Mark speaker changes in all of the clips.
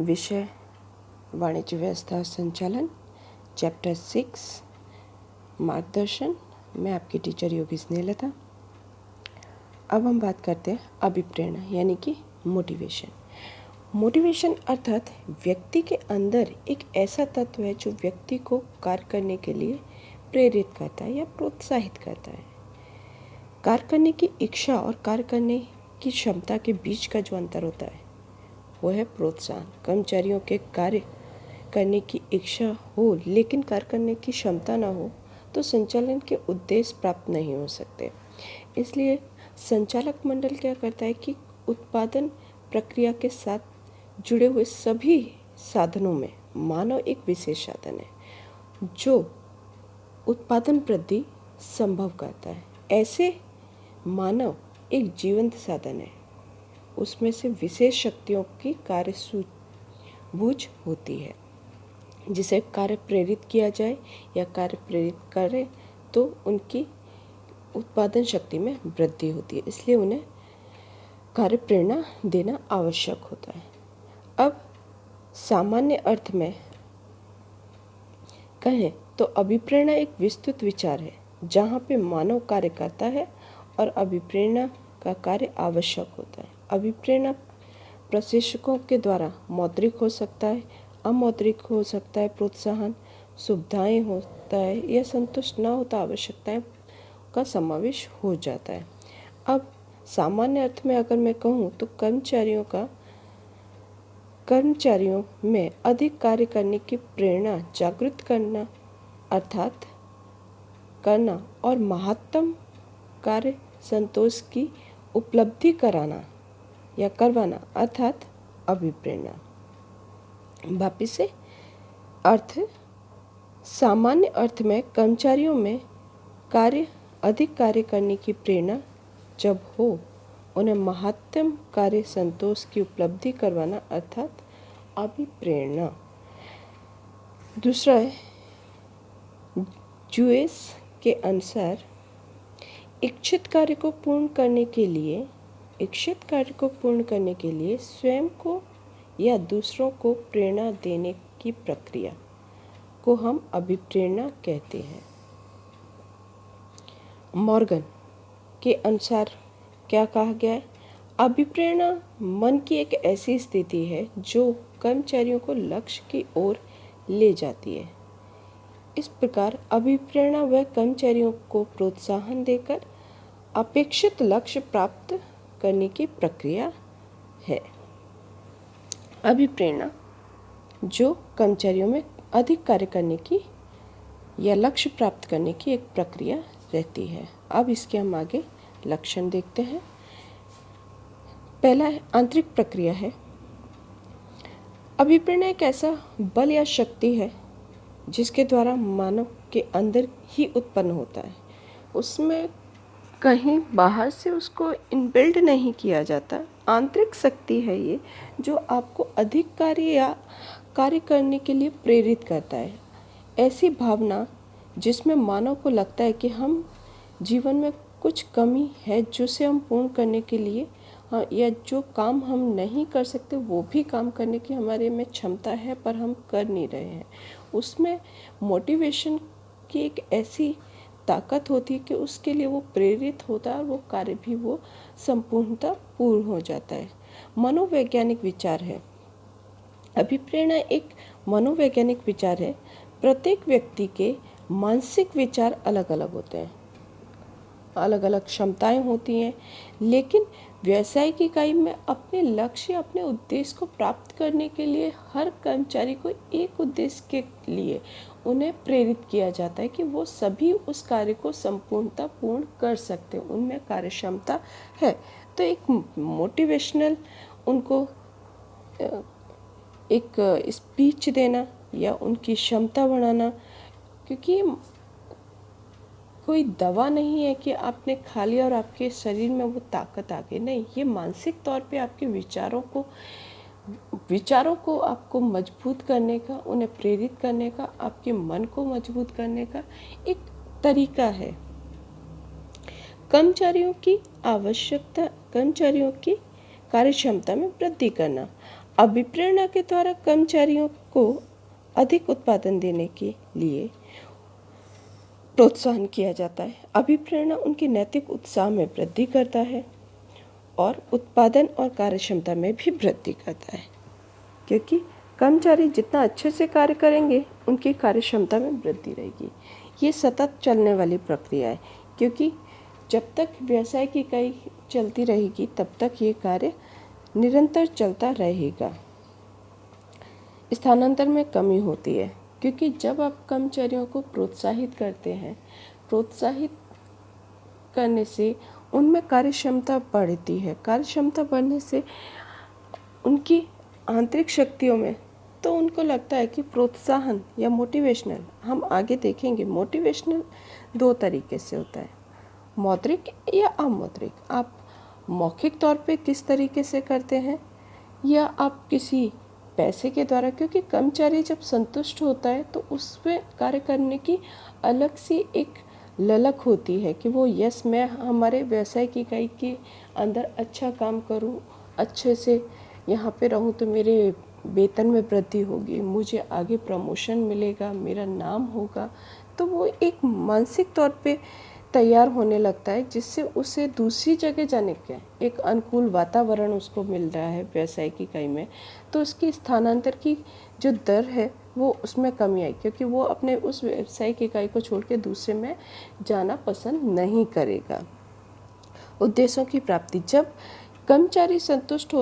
Speaker 1: विषय वाणिज्य व्यवस्था और संचालन, चैप्टर 6 मार्गदर्शन। मैं आपकी टीचर योगी स्नेहलता। अब हम बात करते हैं अभिप्रेरणा यानी कि मोटिवेशन। मोटिवेशन अर्थात व्यक्ति के अंदर एक ऐसा तत्व है जो व्यक्ति को कार्य करने के लिए प्रेरित करता है या प्रोत्साहित करता है। कार्य करने की इच्छा और कार्य करने की क्षमता के बीच का जो अंतर होता है वो है प्रोत्साहन। कर्मचारियों के कार्य करने की इच्छा हो लेकिन कार्य करने की क्षमता ना हो तो संचालन के उद्देश्य प्राप्त नहीं हो सकते। इसलिए संचालक मंडल क्या करता है कि उत्पादन प्रक्रिया के साथ जुड़े हुए सभी साधनों में मानव एक विशेष साधन है जो उत्पादन वृद्धि संभव करता है। ऐसे मानव एक जीवंत साधन है, उसमें से विशेष शक्तियों की कार्य सूझबूझ होती है जिसे कार्य प्रेरित किया जाए या कार्य प्रेरित करे तो उनकी उत्पादन शक्ति में वृद्धि होती है। इसलिए उन्हें कार्य प्रेरणा देना आवश्यक होता है। अब सामान्य अर्थ में कहें तो अभिप्रेरणा एक विस्तृत विचार है जहाँ पे मानव कार्य करता है और अभिप्रेरणा का कार्य आवश्यक होता है। अभिप्रेरणा प्रशिक्षकों के द्वारा मौद्रिक हो सकता है, अमौद्रिक हो सकता है, प्रोत्साहन, सुविधाएं होता है या संतुष्ट न होता आवश्यकताएं का समावेश हो जाता है। अब सामान्य अर्थ में अगर मैं कहूँ तो कर्मचारियों में अधिक कार्य करने की प्रेरणा जागृत करना अर्थात करना और महत्तम कार्य संतोष की उपलब्धि कराना या करवाना अर्थात अभिप्रेरणा। वापिस से अर्थ सामान्य अर्थ में कर्मचारियों में अधिक कार्य करने की प्रेरणा जब हो उन्हें महत्तम कार्य संतोष की उपलब्धि करवाना अर्थात अभिप्रेरणा। दूसरा है जूएस के अनुसार इच्छित कार्य को पूर्ण करने के लिए स्वयं को या दूसरों को प्रेरणा देने की प्रक्रिया को हम अभिप्रेरणा कहते हैं। मॉर्गन के अनुसार क्या कहा गया है? अभिप्रेरणा मन की एक ऐसी स्थिति है जो कर्मचारियों को लक्ष्य की ओर ले जाती है। इस प्रकार अभिप्रेरणा वह कर्मचारियों को प्रोत्साहन देकर अपेक्षित लक्ष्य प्राप्त करने की प्रक्रिया है। अभिप्रेरणा जो कर्मचारियों में अधिक कार्य करने की या लक्ष्य प्राप्त करने की एक प्रक्रिया रहती है। अब इसके हम आगे लक्षण देखते हैं। पहला आंतरिक प्रक्रिया है। अभिप्रेरणा एक ऐसा बल या शक्ति है जिसके द्वारा मानव के अंदर ही उत्पन्न होता है। उसमें कहीं बाहर से उसको इनबिल्ड नहीं किया जाता। आंतरिक शक्ति है ये जो आपको अधिक कार्य करने के लिए प्रेरित करता है। ऐसी भावना जिसमें मानव को लगता है कि हम जीवन में कुछ कमी है जिसे हम पूर्ण करने के लिए या जो काम हम नहीं कर सकते वो भी काम करने की हमारे में क्षमता है पर हम कर नहीं रहे हैं। उसमें मोटिवेशन की एक ऐसी ताकत होती है कि उसके लिए वो प्रेरित होता है और वो कार्य भी वो संपूर्णता पूर्ण हो जाता है। मनोवैज्ञानिक विचार है। अभिप्रेरणा एक मनोवैज्ञानिक विचार है। प्रत्येक व्यक्ति के मानसिक विचार अलग अलग होते हैं, अलग अलग क्षमताएं होती हैं, लेकिन व्यावसायिक इकाई में अपने लक्ष्य अपने उद्देश्य को प्राप्त करने के लिए हर कर्मचारी को एक उद्देश्य के लिए उन्हें प्रेरित किया जाता है कि वो सभी उस कार्य को संपूर्णता पूर्ण कर सकते हैं, उनमें कार्य क्षमता है। तो एक मोटिवेशनल उनको एक स्पीच देना या उनकी क्षमता बढ़ाना, क्योंकि कोई दवा नहीं है कि आपने खा लिया और आपके शरीर में वो ताकत आ गई, नहीं, ये मानसिक तौर पे आपके विचारों को आपको मजबूत करने का, उन्हें प्रेरित करने का, आपके मन को मजबूत करने का एक तरीका है। कर्मचारियों की कार्यक्षमता में वृद्धि करना अभिप्रेरणा के द्वारा कर्मचारियों को अधिक उत्पादन देने के लिए प्रोत्साहन किया जाता है। अभिप्रेरणा उनके नैतिक उत्साह में वृद्धि करता है और उत्पादन और कार्यक्षमता में भी वृद्धि करता है, क्योंकि कर्मचारी जितना अच्छे से कार्य करेंगे उनकी कार्यक्षमता में वृद्धि रहेगी। ये सतत चलने वाली प्रक्रिया है, क्योंकि जब तक व्यवसाय की इकाई चलती रहेगी तब तक ये कार्य निरंतर चलता रहेगा। स्थानांतरण में कमी होती है, क्योंकि जब आप कर्मचारियों को प्रोत्साहित करते हैं, प्रोत्साहित करने से उनमें कार्यक्षमता बढ़ती है। कार्यक्षमता बढ़ने से उनकी आंतरिक शक्तियों में, तो उनको लगता है कि प्रोत्साहन या मोटिवेशनल, हम आगे देखेंगे, मोटिवेशनल दो तरीके से होता है, मौद्रिक या अमौद्रिक। आप मौखिक तौर पे किस तरीके से करते हैं, या आप किसी पैसे के द्वारा, क्योंकि कर्मचारी जब संतुष्ट होता है तो उसमें कार्य करने की अलग सी एक ललक होती है कि वो यस, मैं हमारे व्यवसाय की इकाई के अंदर अच्छा काम करूं, अच्छे से यहाँ पे रहूं तो मेरे वेतन में वृद्धि होगी, मुझे आगे प्रमोशन मिलेगा, मेरा नाम होगा। तो वो एक मानसिक तौर पे तैयार होने लगता है, जिससे उसे दूसरी जगह जाने का एक अनुकूल वातावरण उसको मिल रहा है व्यवसाय की इकाई में। तो उसकी स्थानांतर की जो दर है वो उसमें कमी आई, क्योंकि वो अपने उस व्यवसाय की इकाई को छोड़ के दूसरे में जाना पसंद नहीं करेगा। उद्देश्यों की प्राप्ति, जब कर्मचारी संतुष्ट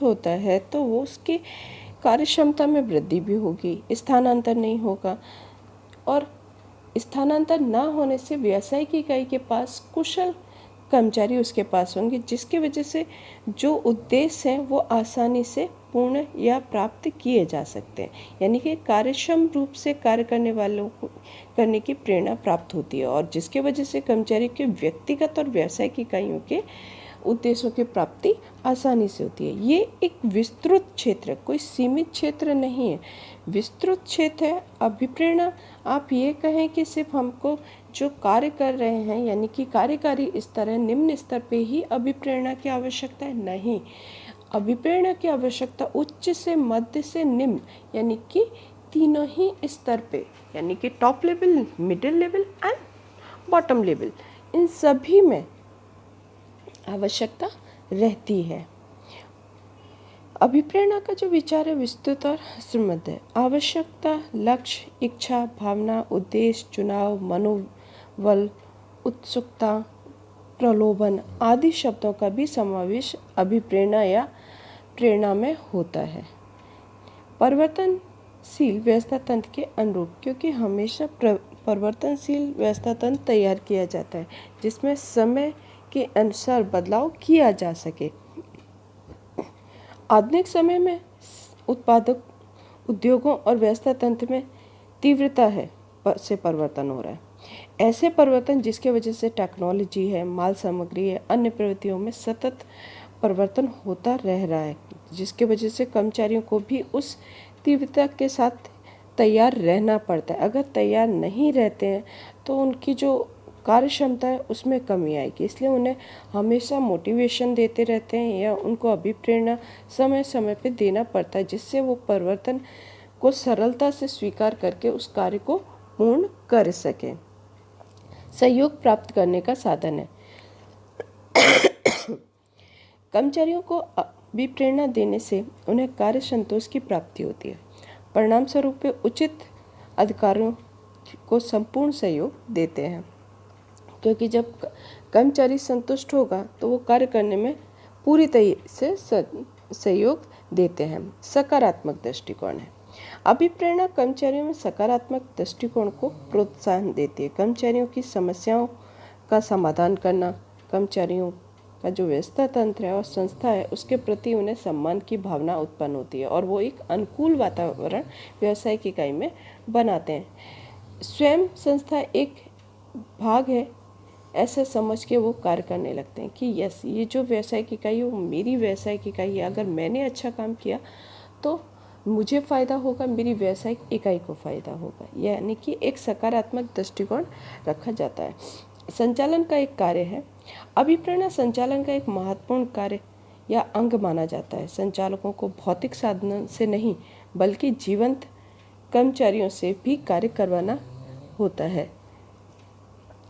Speaker 1: होता है तो वो उसकी कार्यक्षमता में वृद्धि भी होगी, स्थानांतर नहीं होगा। और स्थानांतर न होने से व्यवसाय की इकाई के पास कुशल कर्मचारी उसके पास होंगे, जिसकी वजह से जो उद्देश्य हैं वो आसानी से पूर्ण या प्राप्त किए जा सकते हैं। यानी कि कार्यक्षम रूप से कार्य करने वालों को करने की प्रेरणा प्राप्त होती है, और जिसके वजह से कर्मचारी के व्यक्तिगत और व्यावसायिक इकाइयों के उद्देश्यों की प्राप्ति आसानी से होती है। ये एक विस्तृत क्षेत्र है, कोई सीमित क्षेत्र नहीं है, विस्तृत क्षेत्र है। अभिप्रेरणा, आप ये कहें कि सिर्फ हमको जो कार्य कर रहे हैं, यानी कि कार्यकारी स्तर है, निम्न स्तर पे ही अभिप्रेरणा की आवश्यकता है, नहीं। अभिप्रेरणा की आवश्यकता उच्च से मध्य से निम्न, यानी कि तीनों ही स्तर पे, यानी कि top level, middle level and bottom level, इन सभी में आवश्यकता रहती है। अभिप्रेरणा का जो विचार है विस्तृत और समृद्ध है। आवश्यकता, लक्ष्य, इच्छा, भावना, उद्देश्य, चुनाव, मनोबल, उत्सुकता, प्रलोभन आदि शब्दों का भी समावेश अभिप्रेरणा या प्रेरणा में होता है। परिवर्तनशील व्यवस्था तंत्र के अनुरूप, क्योंकि हमेशा परिवर्तनशील व्यवस्था तंत्र तैयार किया जाता है जिसमें समय के अनुसार बदलाव किया जा सके। आधुनिक समय में उत्पादक उद्योगों और व्यवस्था तंत्र में तीव्रता से परिवर्तन हो रहा है। ऐसे परिवर्तन जिसके वजह से टेक्नोलॉजी है, माल सामग्री है, अन्य प्रवृत्तियों में सतत परिवर्तन होता रह रहा है, जिसके वजह से कर्मचारियों को भी उस तीव्रता के साथ तैयार रहना पड़ता है। अगर तैयार नहीं रहते हैं तो उनकी जो कार्य क्षमता है उसमें कमी आएगी, इसलिए उन्हें हमेशा मोटिवेशन देते रहते हैं या उनको अभिप्रेरणा समय समय पे देना पड़ता है, जिससे वो परिवर्तन को सरलता से स्वीकार करके उस कार्य को पूर्ण कर सकें। सहयोग प्राप्त करने का साधन है। कर्मचारियों को अभिप्रेरणा देने से उन्हें कार्य संतोष की प्राप्ति होती है। परिणाम स्वरूप वे उचित अधिकारियों को संपूर्ण सहयोग देते हैं, क्योंकि जब कर्मचारी संतुष्ट होगा तो वो कार्य करने में पूरी तरह से सहयोग देते हैं। सकारात्मक दृष्टिकोण है। अभिप्रेरणा कर्मचारियों में सकारात्मक दृष्टिकोण को प्रोत्साहन देती है। कर्मचारियों की समस्याओं का समाधान करना, कर्मचारियों का जो व्यवस्था तंत्र है और संस्था है उसके प्रति उन्हें सम्मान की भावना उत्पन्न होती है और वो एक अनुकूल वातावरण व्यवसाय की इकाई में बनाते हैं। स्वयं संस्था एक भाग है ऐसा समझ के वो कार्य करने लगते हैं कि यस, ये जो व्यवसाय की इकाई है वो मेरी व्यवसाय की इकाई है, अगर मैंने अच्छा काम किया तो मुझे फ़ायदा होगा, मेरी व्यवसायिक इकाई को फ़ायदा होगा, यानी कि एक सकारात्मक दृष्टिकोण रखा जाता है। संचालन का एक कार्य है। अभिप्रेरणा संचालन का एक महत्वपूर्ण कार्य या अंग माना जाता है। संचालकों को भौतिक साधनों से नहीं बल्कि जीवंत कर्मचारियों से भी कार्य करवाना होता है,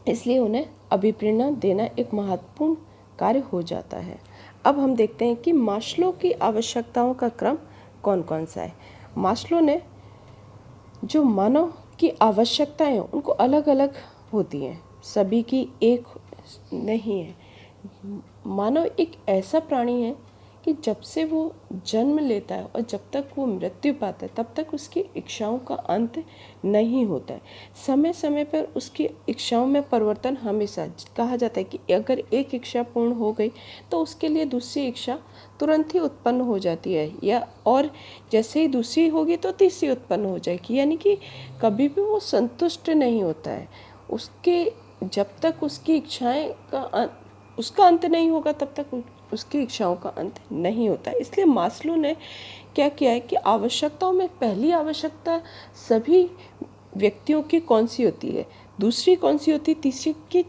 Speaker 1: इसलिए उन्हें अभिप्रेरणा देना एक महत्वपूर्ण कार्य हो जाता है। अब हम देखते हैं कि मास्लो की आवश्यकताओं का क्रम कौन कौन सा है। मास्लो ने जो मानव की आवश्यकताएं हैं उनको अलग अलग होती हैं, सभी की एक नहीं है। मानव एक ऐसा प्राणी है कि जब से वो जन्म लेता है और जब तक वो मृत्यु पाता है तब तक उसकी इच्छाओं का अंत नहीं होता है। समय समय पर उसकी इच्छाओं में परिवर्तन हमेशा कहा जाता है कि अगर एक इच्छा पूर्ण हो गई तो उसके लिए दूसरी इच्छा तुरंत ही उत्पन्न हो जाती है, या और जैसे ही दूसरी होगी तो तीसरी उत्पन्न हो जाएगी। यानी कि कभी भी वो संतुष्ट नहीं होता है। उसके जब तक उसकी इच्छाएं का उसका अंत नहीं होगा तब तक उसकी इच्छाओं का अंत नहीं होता। इसलिए मास्लो ने क्या किया है कि आवश्यकताओं में पहली आवश्यकता सभी व्यक्तियों की कौन सी होती है, दूसरी कौन सी होती है, तीसरी की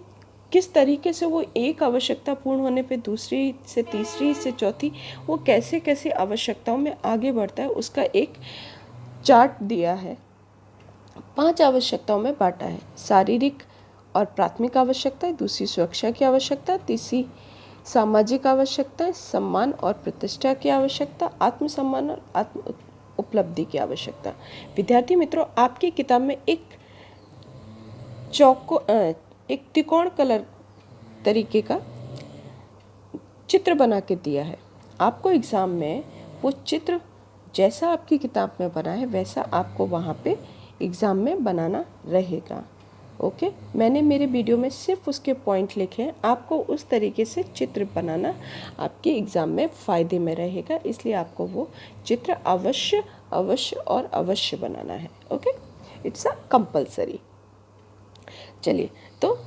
Speaker 1: किस तरीके से वो एक आवश्यकता पूर्ण होने पे दूसरी से तीसरी से चौथी वो कैसे कैसे आवश्यकताओं में आगे बढ़ता है, उसका एक चार्ट दिया है। 5 आवश्यकताओं में बांटा है। शारीरिक और प्राथमिक आवश्यकता, दूसरी सुरक्षा की आवश्यकता, तीसरी सामाजिक आवश्यकता, सम्मान और प्रतिष्ठा की आवश्यकता, आत्मसम्मान और आत्म उपलब्धि की आवश्यकता। विद्यार्थी मित्रों, आपकी किताब में एक त्रिकोण कलर तरीके का चित्र बना के दिया है। आपको एग्ज़ाम में वो चित्र जैसा आपकी किताब में बना है वैसा आपको वहाँ पे एग्ज़ाम में बनाना रहेगा। ओके, मैंने मेरे वीडियो में सिर्फ उसके पॉइंट लिखे हैं। आपको उस तरीके से चित्र बनाना आपके एग्ज़ाम में फ़ायदे में रहेगा, इसलिए आपको वो चित्र अवश्य अवश्य और अवश्य बनाना है। Okay, it's a compulsory. चलिए, तो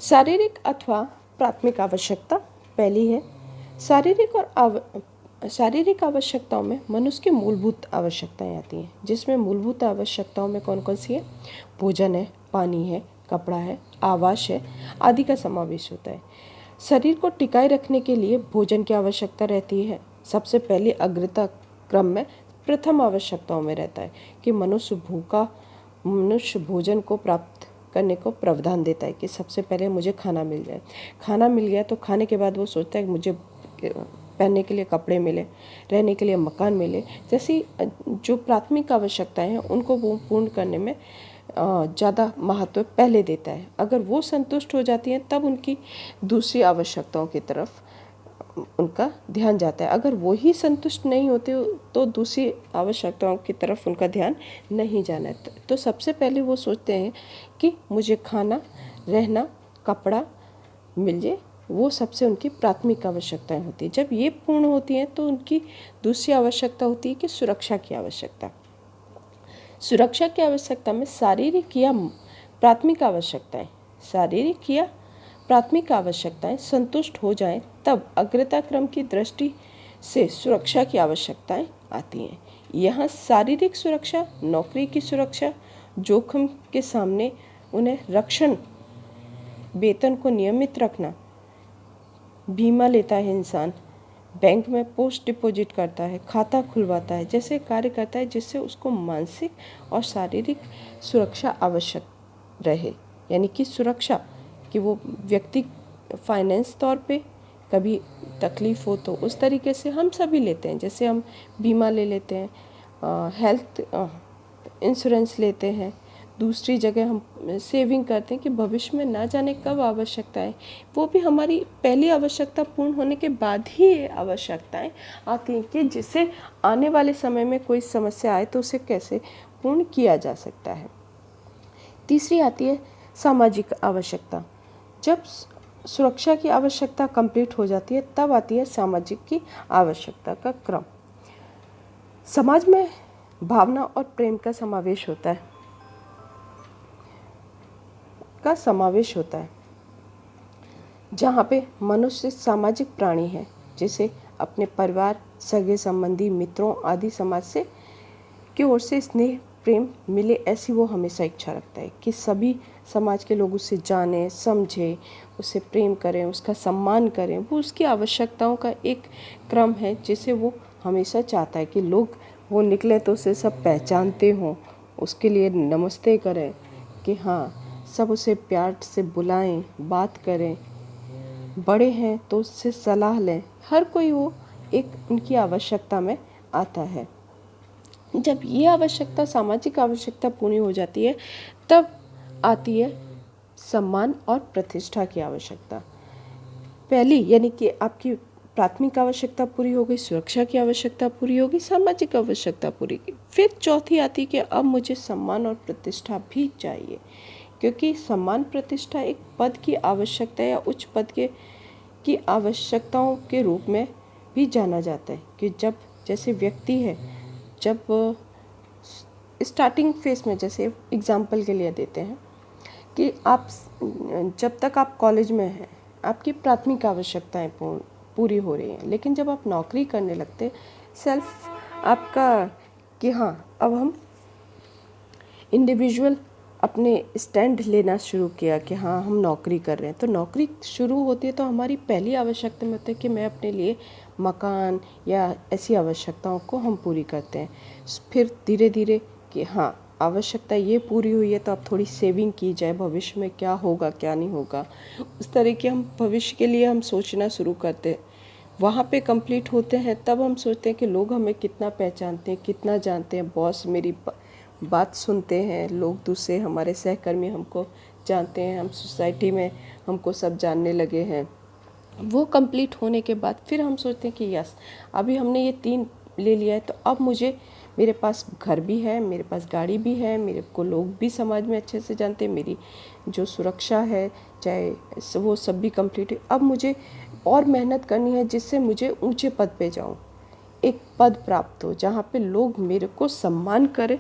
Speaker 1: शारीरिक अथवा प्राथमिक आवश्यकता पहली है। शारीरिक आवश्यकताओं में मनुष्य की मूलभूत आवश्यकताएं आती हैं, जिसमें मूलभूत आवश्यकताओं में कौन कौन सी है? भोजन है, पानी है, कपड़ा है, आवास है आदि का समावेश होता है। शरीर को टिकाए रखने के लिए भोजन की आवश्यकता रहती है। सबसे पहले अग्रता क्रम में प्रथम आवश्यकताओं में रहता है कि मनुष्य भोजन को प्राप्त करने को प्रावधान देता है कि सबसे पहले मुझे खाना मिल जाए। खाना मिल गया तो खाने के बाद वो सोचता है कि मुझे पहनने के लिए कपड़े मिले, रहने के लिए मकान मिले। जैसी जो प्राथमिक आवश्यकताएं हैं उनको वो पूर्ण करने में ज़्यादा महत्व पहले देता है। अगर वो संतुष्ट हो जाती हैं तब उनकी दूसरी आवश्यकताओं की तरफ उनका ध्यान जाता है। अगर वो ही संतुष्ट नहीं होते तो दूसरी आवश्यकताओं की तरफ उनका ध्यान नहीं जाना है। तो सबसे पहले वो सोचते हैं कि मुझे खाना, रहना, कपड़ा मिल जाए, वो सबसे उनकी प्राथमिक आवश्यकताएं होती हैं। जब ये पूर्ण होती हैं तो उनकी दूसरी आवश्यकता होती है कि सुरक्षा की आवश्यकता। सुरक्षा की आवश्यकता में शारीरिक या प्राथमिक आवश्यकताएं संतुष्ट हो जाएं तब अग्रता क्रम की दृष्टि से सुरक्षा की आवश्यकताएं आती हैं। यहाँ शारीरिक सुरक्षा, नौकरी की सुरक्षा, जोखिम के सामने उन्हें रक्षण, वेतन को नियमित रखना, बीमा लेता है इंसान, बैंक में पोस्ट डिपॉजिट करता है, खाता खुलवाता है, जैसे कार्य करता है जिससे उसको मानसिक और शारीरिक सुरक्षा आवश्यक रहे। यानी कि सुरक्षा कि वो व्यक्ति फाइनेंस तौर पे कभी तकलीफ़ हो तो उस तरीके से हम सभी लेते हैं। जैसे हम बीमा ले लेते हैं, हेल्थ इंश्योरेंस लेते हैं, दूसरी जगह हम सेविंग करते हैं कि भविष्य में ना जाने कब आवश्यकताएं, वो भी हमारी पहली आवश्यकता पूर्ण होने के बाद ही ये आवश्यकताएं आती हैं कि जिससे आने वाले समय में कोई समस्या आए तो उसे कैसे पूर्ण किया जा सकता है। तीसरी आती है सामाजिक आवश्यकता। जब सुरक्षा की आवश्यकता कंप्लीट हो जाती है तब आती है सामाजिक की आवश्यकता का क्रम। समाज में भावना और प्रेम का समावेश होता है जहाँ पे मनुष्य सामाजिक प्राणी है, जिसे अपने परिवार, सगे संबंधी, मित्रों आदि समाज से की ओर से स्नेह प्रेम मिले, ऐसी वो हमेशा इच्छा रखता है कि सभी समाज के लोग उसे जानें, समझें, उसे प्रेम करें, उसका सम्मान करें। वो उसकी आवश्यकताओं का एक क्रम है जिसे वो हमेशा चाहता है कि लोग वो निकले तो उसे सब पहचानते हों, उसके लिए नमस्ते करें, कि हाँ सब उसे प्यार से बुलाएं, बात करें, बड़े हैं तो उससे सलाह लें। हर कोई वो एक उनकी आवश्यकता में आता है। जब ये आवश्यकता, सामाजिक आवश्यकता पूरी हो जाती है, तब आती है सम्मान और प्रतिष्ठा की आवश्यकता। पहली यानी कि आपकी प्राथमिक आवश्यकता पूरी हो गई, सुरक्षा की आवश्यकता पूरी होगी, सामाजिक आवश्यकता पूरी की। फिर चौथी आती है कि अब मुझे सम्मान और प्रतिष्ठा भी चाहिए, क्योंकि सम्मान प्रतिष्ठा एक पद की आवश्यकता या उच्च पद के की आवश्यकताओं के रूप में भी जाना जाता है। कि जब जैसे व्यक्ति है, जब स्टार्टिंग फेस में, जैसे एग्जाम्पल के लिए देते हैं कि आप जब तक आप कॉलेज में हैं आपकी प्राथमिक आवश्यकताएं पूरी हो रही हैं, लेकिन जब आप नौकरी करने लगते, सेल्फ आपका कि हाँ अब हम इंडिविजुअल अपने स्टैंड लेना शुरू किया कि हाँ हम नौकरी कर रहे हैं। तो नौकरी शुरू होती है तो हमारी पहली आवश्यकता में होता है कि मैं अपने लिए मकान या ऐसी आवश्यकताओं को हम पूरी करते हैं। फिर धीरे धीरे कि हाँ आवश्यकता ये पूरी हुई है तो अब थोड़ी सेविंग की जाए, भविष्य में क्या होगा क्या नहीं होगा, उस तरह के हम भविष्य के लिए हम सोचना शुरू करते हैं। वहाँ पे कंप्लीट होते हैं तब हम सोचते हैं कि लोग हमें कितना पहचानते हैं, कितना जानते हैं, बॉस मेरी बात सुनते हैं, लोग दूसरे हमारे सहकर्मी हमको जानते हैं, हम सोसाइटी में हमको सब जानने लगे हैं। वो कंप्लीट होने के बाद फिर हम सोचते हैं कि यस अभी हमने ये 3 ले लिया है, तो अब मुझे, मेरे पास घर भी है, मेरे पास गाड़ी भी है, मेरे को लोग भी समाज में अच्छे से जानते हैं, मेरी जो सुरक्षा है चाहे वो सब भी कंप्लीट है। अब मुझे और मेहनत करनी है जिससे मुझे ऊंचे पद पे जाऊं, एक पद प्राप्त हो जहाँ पे लोग मेरे को सम्मान करें,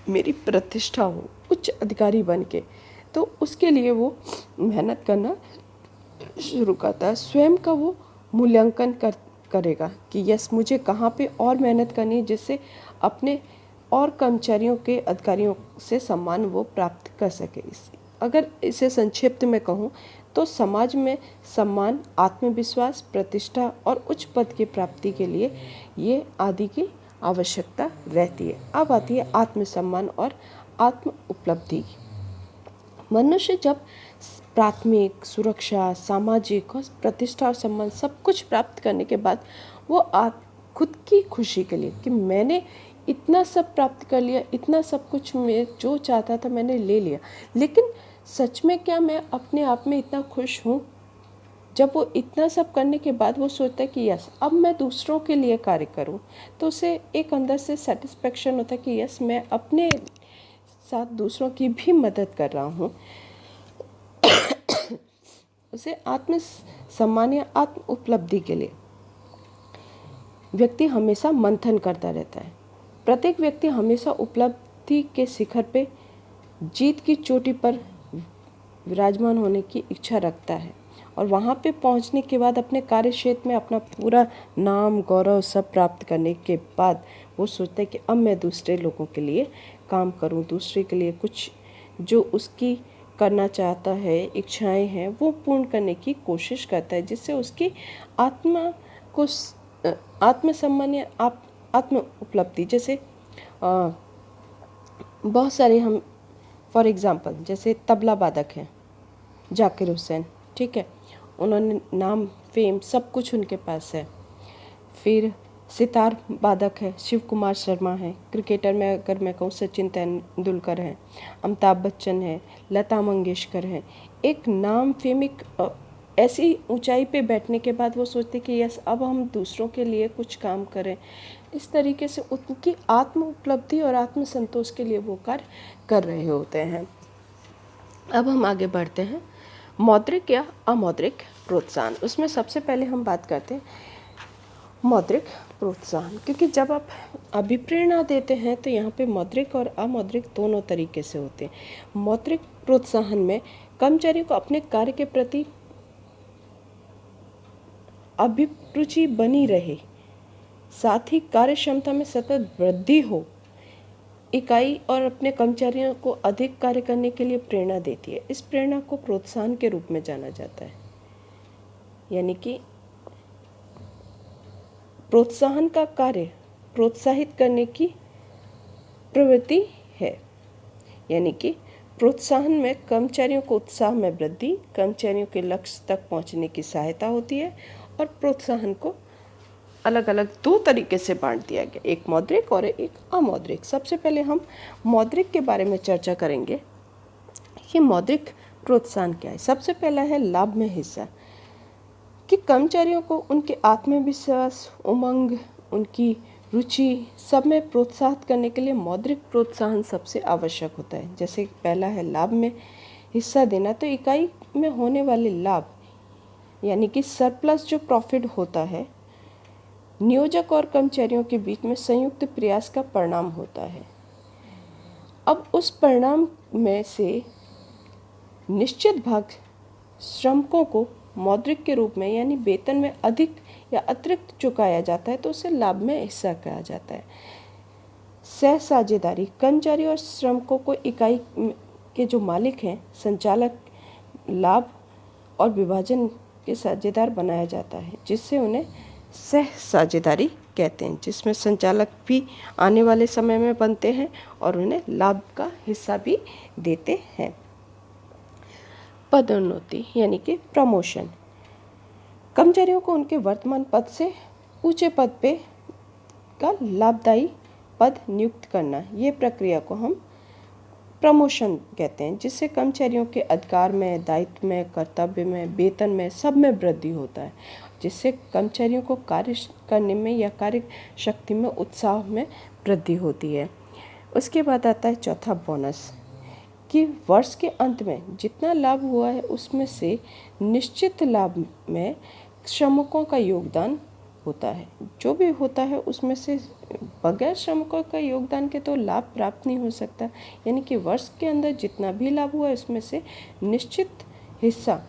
Speaker 1: मेरी प्रतिष्ठा हो उच्च अधिकारी बन के। तो उसके लिए वो मेहनत करना शुरू करता है, स्वयं का वो मूल्यांकन करेगा कि यस मुझे कहाँ पे और मेहनत करनी है जिससे अपने और कर्मचारियों के अधिकारियों से सम्मान वो प्राप्त कर सके। अगर इसे संक्षिप्त में कहूँ तो समाज में सम्मान, आत्मविश्वास, प्रतिष्ठा और उच्च पद की प्राप्ति के लिए ये आदि की आवश्यकता रहती है। अब आती है आत्मसम्मान और आत्म उपलब्धि। मनुष्य जब प्राथमिक, सुरक्षा, सामाजिक और प्रतिष्ठा और सम्मान सब कुछ प्राप्त करने के बाद वो खुद की खुशी के लिए कि मैंने इतना सब प्राप्त कर लिया, इतना सब कुछ मैं जो चाहता था मैंने ले लिया, लेकिन सच में क्या मैं अपने आप में इतना खुश हूँ? जब वो इतना सब करने के बाद वो सोचता है कि यस अब मैं दूसरों के लिए कार्य करूं, तो उसे एक अंदर से सेटिस्फेक्शन होता है कि यस मैं अपने साथ दूसरों की भी मदद कर रहा हूं। उसे आत्म सम्मान या आत्म उपलब्धि के लिए व्यक्ति हमेशा मंथन करता रहता है। प्रत्येक व्यक्ति हमेशा उपलब्धि के शिखर पे, जीत की चोटी पर विराजमान होने की इच्छा रखता है और वहाँ पे पहुँचने के बाद अपने कार्य क्षेत्र में अपना पूरा नाम, गौरव सब प्राप्त करने के बाद वो सोचता है कि अब मैं दूसरे लोगों के लिए काम करूँ, दूसरे के लिए कुछ जो उसकी करना चाहता है, इच्छाएं हैं वो पूर्ण करने की कोशिश करता है, जिससे उसकी आत्मा को आत्मसम्मान या आत्म उपलब्धि। जैसे बहुत सारे हम फॉर एग्ज़ाम्पल जैसे तबला वादक हैं जाकिर हुसैन, ठीक है, उन्होंने नाम, फेम सब कुछ उनके पास है। फिर सितार वादक है शिव कुमार शर्मा है। क्रिकेटर में अगर मैं कहूँ सचिन तेंदुलकर है, अमिताभ बच्चन है, लता मंगेशकर है। एक नाम, फेम, एक ऐसी ऊंचाई पे बैठने के बाद वो सोचते कि यस अब हम दूसरों के लिए कुछ काम करें। इस तरीके से उनकी आत्म उपलब्धि और आत्म संतोष के लिए वो कार्य कर रहे होते हैं। अब हम आगे बढ़ते हैं मौद्रिक या अमौद्रिक प्रोत्साहन। उसमें सबसे पहले हम बात करते हैं मौद्रिक प्रोत्साहन, क्योंकि जब आप अभिप्रेरणा देते हैं तो यहाँ पे मौद्रिक और अमौद्रिक दोनों तरीके से होते हैं। मौद्रिक प्रोत्साहन में कर्मचारियों को अपने कार्य के प्रति अभिरुचि बनी रहे, साथ ही कार्य क्षमता में सतत वृद्धि हो, इकाई और अपने कर्मचारियों को अधिक कार्य करने के लिए प्रेरणा देती है। इस प्रेरणा को प्रोत्साहन के रूप में जाना जाता है। यानी कि प्रोत्साहन का कार्य प्रोत्साहित करने की प्रवृत्ति है। यानी कि प्रोत्साहन में कर्मचारियों को उत्साह में वृद्धि, कर्मचारियों के लक्ष्य तक पहुंचने की सहायता होती है। और प्रोत्साहन को अलग अलग दो तरीके से बांट दिया गया, एक मौद्रिक और एक अमौद्रिक। सबसे पहले हम मौद्रिक के बारे में चर्चा करेंगे कि मौद्रिक प्रोत्साहन क्या है। सबसे पहला है लाभ में हिस्सा, कि कर्मचारियों को उनके आत्मविश्वास, उमंग, उनकी रुचि सब में प्रोत्साहित करने के लिए मौद्रिक प्रोत्साहन सबसे आवश्यक होता है। जैसे पहला है लाभ में हिस्सा देना, तो इकाई में होने वाले लाभ यानी कि सरप्लस जो प्रॉफिट होता है, नियोजक और कर्मचारियों के बीच में संयुक्त प्रयास का परिणाम होता है। अब उस परिणाम में से निश्चित भाग श्रमिकों को मौद्रिक के रूप में यानी वेतन में अधिक या अतिरिक्त चुकाया जाता है, तो उसे लाभ में हिस्सा कहा जाता है। सह साझेदारी, कर्मचारी और श्रमिकों को इकाई के जो मालिक हैं, संचालक, लाभ और विभाजन के साझेदार बनाया जाता है, जिससे उन्हें सह साझेदारी कहते हैं, जिसमें संचालक भी आने वाले समय में बनते हैं और उन्हें लाभ का हिस्सा भी देते हैं। पदोन्नति यानी कि प्रमोशन, कर्मचारियों को उनके वर्तमान पद से ऊंचे पद पे का लाभदायी पद नियुक्त करना, ये प्रक्रिया को हम प्रमोशन कहते हैं, जिससे कर्मचारियों के अधिकार में, दायित्व में, कर्तव्य में, वेतन में सब में वृद्धि होता है, जिससे कर्मचारियों को कार्य करने में या कार्य शक्ति में, उत्साह में वृद्धि होती है। उसके बाद आता है चौथा बोनस, कि वर्ष के अंत में जितना लाभ हुआ है उसमें से निश्चित लाभ में श्रमिकों का योगदान होता है। जो भी होता है उसमें से बगैर श्रमिकों का योगदान के तो लाभ प्राप्त नहीं हो सकता। यानी कि वर्ष के अंदर जितना भी लाभ हुआ है उसमें से निश्चित हिस्सा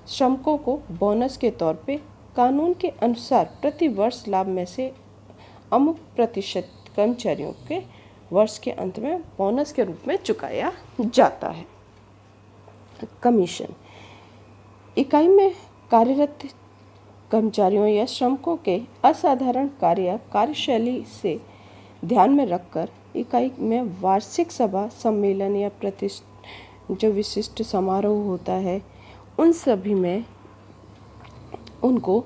Speaker 1: श्रमिकों को बोनस के तौर पे कानून के अनुसार प्रति वर्ष लाभ में से अमुक प्रतिशत कर्मचारियों के वर्ष के अंत में बोनस के रूप में चुकाया जाता है। कमीशन, इकाई में कार्यरत कर्मचारियों या श्रमिकों के असाधारण कार्य कार्यशैली से ध्यान में रखकर इकाई में वार्षिक सभा, सम्मेलन या जो विशिष्ट समारोह होता है, उन सभी में उनको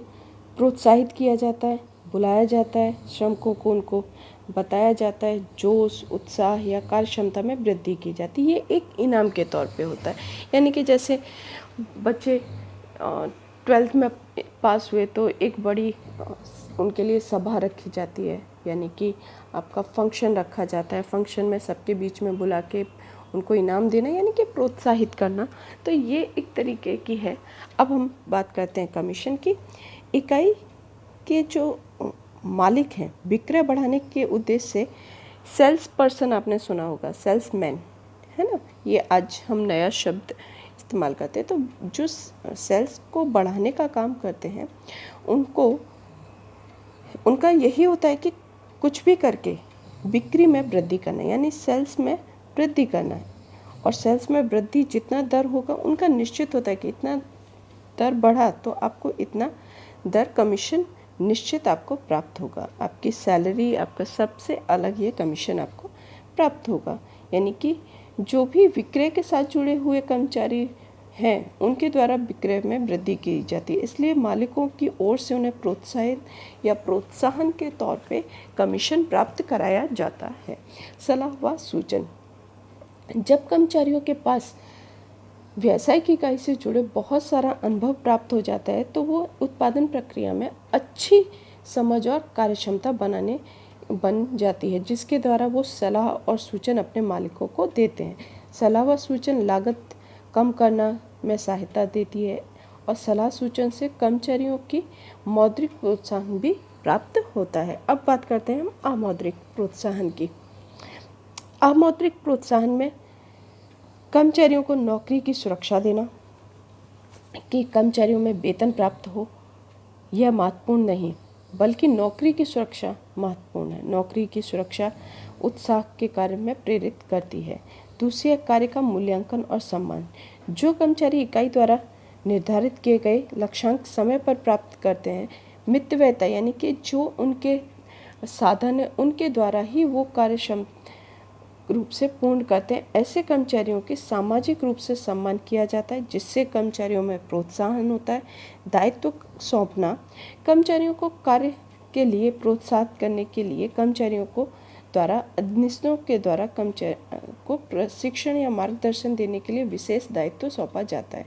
Speaker 1: प्रोत्साहित किया जाता है, बुलाया जाता है, श्रमिकों को उनको बताया जाता है, जोश, उत्साह या कार्य क्षमता में वृद्धि की जाती है। ये एक इनाम के तौर पे होता है। यानी कि जैसे बच्चे 12th में पास हुए तो एक बड़ी उनके लिए सभा रखी जाती है, यानी कि आपका फंक्शन रखा जाता है। फंक्शन में सबके बीच में बुला के उनको इनाम देना, यानी कि प्रोत्साहित करना। तो ये एक तरीके की है। अब हम बात करते हैं कमीशन की। इकाई के जो मालिक हैं, विक्रय बढ़ाने के उद्देश्य से सेल्स पर्सन आपने सुना होगा, सेल्समैन, है ना, ये आज हम नया शब्द इस्तेमाल करते हैं। तो जो सेल्स को बढ़ाने का काम करते हैं उनका यही होता है कि कुछ भी करके बिक्री में वृद्धि करना, यानी सेल्स में वृद्धि करना है। और सेल्स में वृद्धि जितना दर होगा उनका निश्चित होता है कि इतना दर बढ़ा तो आपको इतना दर कमीशन निश्चित आपको प्राप्त होगा। आपकी सैलरी, आपका सबसे अलग ये कमीशन आपको प्राप्त होगा। यानी कि जो भी विक्रय के साथ जुड़े हुए कर्मचारी हैं उनके द्वारा विक्रय में वृद्धि की जाती है। इसलिए मालिकों की ओर से उन्हें प्रोत्साहित या प्रोत्साहन के तौर पे कमीशन प्राप्त कराया जाता है। सलाह व सूचन, जब कर्मचारियों के पास व्यावसायिक इकाई से जुड़े बहुत सारा अनुभव प्राप्त हो जाता है तो वो उत्पादन प्रक्रिया में अच्छी समझ और कार्यक्षमता बन जाती है, जिसके द्वारा वो सलाह और सूचन अपने मालिकों को देते हैं। सलाह व सूचन लागत कम करना में सहायता देती है और सलाह सूचन से कर्मचारियों की मौद्रिक प्रोत्साहन भी प्राप्त होता है। अब बात करते हैं हम अमौद्रिक प्रोत्साहन की। अमौद्रिक प्रोत्साहन में कर्मचारियों को नौकरी की सुरक्षा देना, कि कर्मचारियों में वेतन प्राप्त हो, यह महत्वपूर्ण नहीं, बल्कि नौकरी की सुरक्षा महत्वपूर्ण है। नौकरी की सुरक्षा उत्साह के कार्य में प्रेरित करती है। दूसरी है कार्य का मूल्यांकन और सम्मान। जो कर्मचारी इकाई द्वारा निर्धारित किए गए लक्ष्यांक समय पर प्राप्त करते हैं, मितव्ययता यानी कि जो उनके साधन है उनके द्वारा ही वो कार्यक्षम रूप से पूर्ण करते हैं, ऐसे कर्मचारियों के सामाजिक रूप से सम्मान किया जाता है, जिससे कर्मचारियों में प्रोत्साहन होता है। दायित्व सौंपना कर्मचारियों को कार्य के लिए प्रोत्साहित करने के लिए कर्मचारियों को द्वारा अधीनस्थों के द्वारा कर्मचारी को प्रशिक्षण या मार्गदर्शन देने के लिए विशेष दायित्व सौंपा जाता है।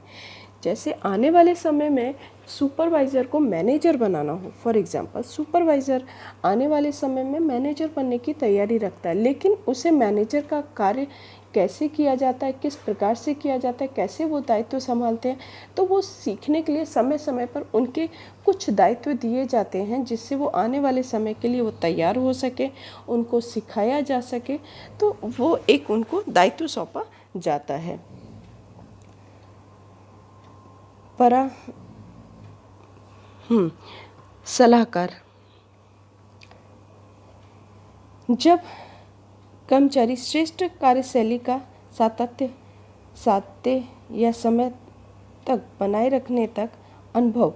Speaker 1: जैसे आने वाले समय में सुपरवाइज़र को मैनेजर बनाना हो, फॉर एग्जांपल सुपरवाइज़र आने वाले समय में मैनेजर बनने की तैयारी रखता है, लेकिन उसे मैनेजर का कार्य कैसे किया जाता है, किस प्रकार से किया जाता है, कैसे वो दायित्व संभालते हैं, तो वो सीखने के लिए समय समय पर उनके कुछ दायित्व दिए जाते हैं, जिससे वो आने वाले समय के लिए वो तैयार हो सके, उनको सिखाया जा सके, तो वो एक उनको दायित्व सौंपा जाता है। सलाहकार। जब कर्मचारी श्रेष्ठ कार्यशैली का सातत्य या समय तक बनाए रखने तक अनुभव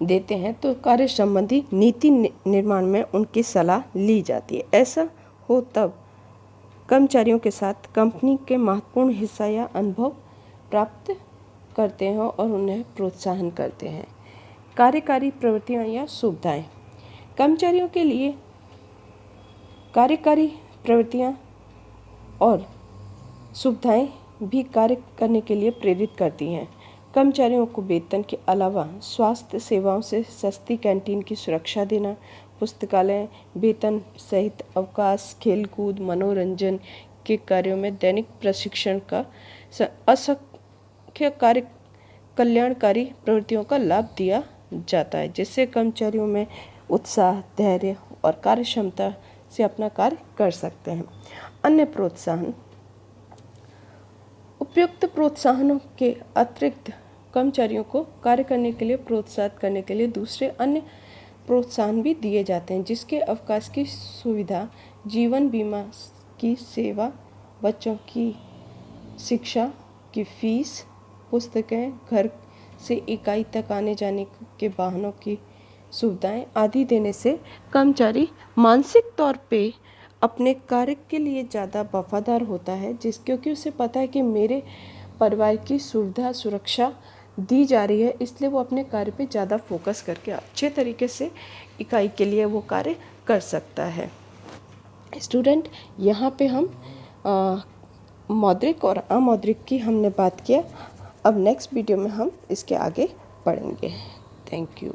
Speaker 1: देते हैं, तो कार्य संबंधी नीति निर्माण में उनकी सलाह ली जाती है। ऐसा हो तब कर्मचारियों के साथ कंपनी के महत्वपूर्ण हिस्सा या अनुभव प्राप्त करते हैं और उन्हें प्रोत्साहन करते हैं। कार्यकारी प्रवृत्तियां या सुविधाएं। कर्मचारियों के लिए कार्यकारी प्रवृत्तियां और सुविधाएं भी कार्य करने के लिए प्रेरित करती हैं। कर्मचारियों को वेतन के अलावा स्वास्थ्य सेवाओं से सस्ती कैंटीन की सुरक्षा देना, पुस्तकालय, वेतन सहित अवकाश, खेलकूद, मनोरंजन के कार्यों में दैनिक प्रशिक्षण का असंख्य कल्याणकारी प्रवृत्तियों का लाभ दिया जाता है, जिससे कर्मचारियों में उत्साह, धैर्य और कार्यक्षमता से अपना कार्य कर सकते हैं। अन्य प्रोत्साहन। उपयुक्त प्रोत्साहनों के अतिरिक्त कर्मचारियों को कार्य करने के लिए प्रोत्साहित करने के लिए दूसरे अन्य प्रोत्साहन भी दिए जाते हैं, जिसके अवकाश की सुविधा, जीवन बीमा की सेवा, बच्चों की शिक्षा की फीस, पुस्तकें, घर से इकाई तक आने जाने के वाहनों की सुविधाएं आदि देने से कर्मचारी मानसिक तौर पे अपने कार्य के लिए ज़्यादा वफादार होता है, क्योंकि उसे पता है कि मेरे परिवार की सुविधा सुरक्षा दी जा रही है, इसलिए वो अपने कार्य पे ज़्यादा फोकस करके अच्छे तरीके से इकाई के लिए वो कार्य कर सकता है। स्टूडेंट, यहाँ पे हम मौद्रिक और अमौद्रिक की हमने बात किया। अब नेक्स्ट वीडियो में हम इसके आगे पढ़ेंगे। Thank you.